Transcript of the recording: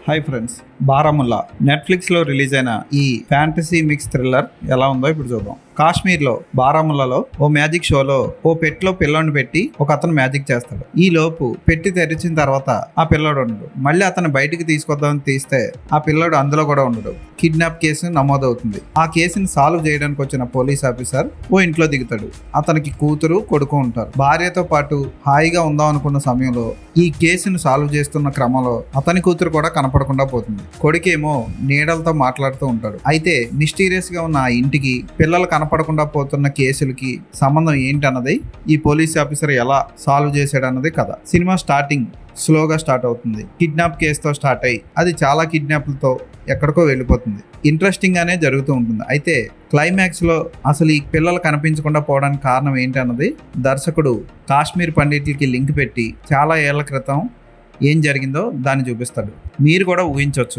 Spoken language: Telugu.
హాయ్ ఫ్రెండ్స్, బారాముల్లా నెట్ఫ్లిక్స్లో రిలీజ్ అయిన ఈ ఫ్యాంటసీ మిక్స్ థ్రిల్లర్ ఎలా ఉందో ఇప్పుడు చూద్దాం. కాశ్మీర్లో బారాముల్లాలో ఓ మ్యాజిక్ షోలో ఓ పెట్టిలో పిల్లోని పెట్టి ఒక అతను మ్యాజిక్ చేస్తాడు. ఈ లోపు పెట్టి తెరిచిన తర్వాత ఆ పిల్లోడు ఉండడు. మళ్ళీ అతను బయటికి తీసుకొద్దామని తీస్తే ఆ పిల్లోడు అందులో కూడా ఉండడు. కిడ్నాప్ కేసు నమోదవుతుంది. ఆ కేసుని సాల్వ్ చేయడానికి వచ్చిన పోలీస్ ఆఫీసర్ ఓ ఇంట్లో దిగుతాడు. అతనికి కూతురు, కొడుకు ఉంటారు. భార్యతో పాటు హాయిగా ఉందాం అనుకున్న సమయంలో ఈ కేసును సాల్వ్ చేస్తున్న క్రమంలో అతని కూతురు కూడా కనపడకుండా పోతుంది. కొడుకేమో నీడలతో మాట్లాడుతూ ఉంటాడు. అయితే మిస్టీరియస్ గా ఉన్న ఆ ఇంటికి, పిల్లలు కనపడకుండా పోతున్న కేసులకి సంబంధం ఏంటన్నది, ఈ పోలీస్ ఆఫీసర్ ఎలా సాల్వ్ చేశాడన్నది కథ. సినిమా స్టార్టింగ్ స్లోగా స్టార్ట్ అవుతుంది. కిడ్నాప్ కేసుతో స్టార్ట్ అయ్యి అది చాలా కిడ్నాప్లతో ఎక్కడికో వెళ్ళిపోతుంది. ఇంట్రెస్టింగ్ గానే జరుగుతూ ఉంటుంది. అయితే క్లైమాక్స్ లో అసలు ఈ పిల్లలు కనిపించకుండా పోవడానికి కారణం ఏంటన్నది దర్శకుడు కాశ్మీర్ పండిట్లకి లింక్ పెట్టి చాలా ఏళ్ల క్రితం ఏం జరిగిందో దాన్ని చూపిస్తాడు. మీరు కూడా ఊహించవచ్చు.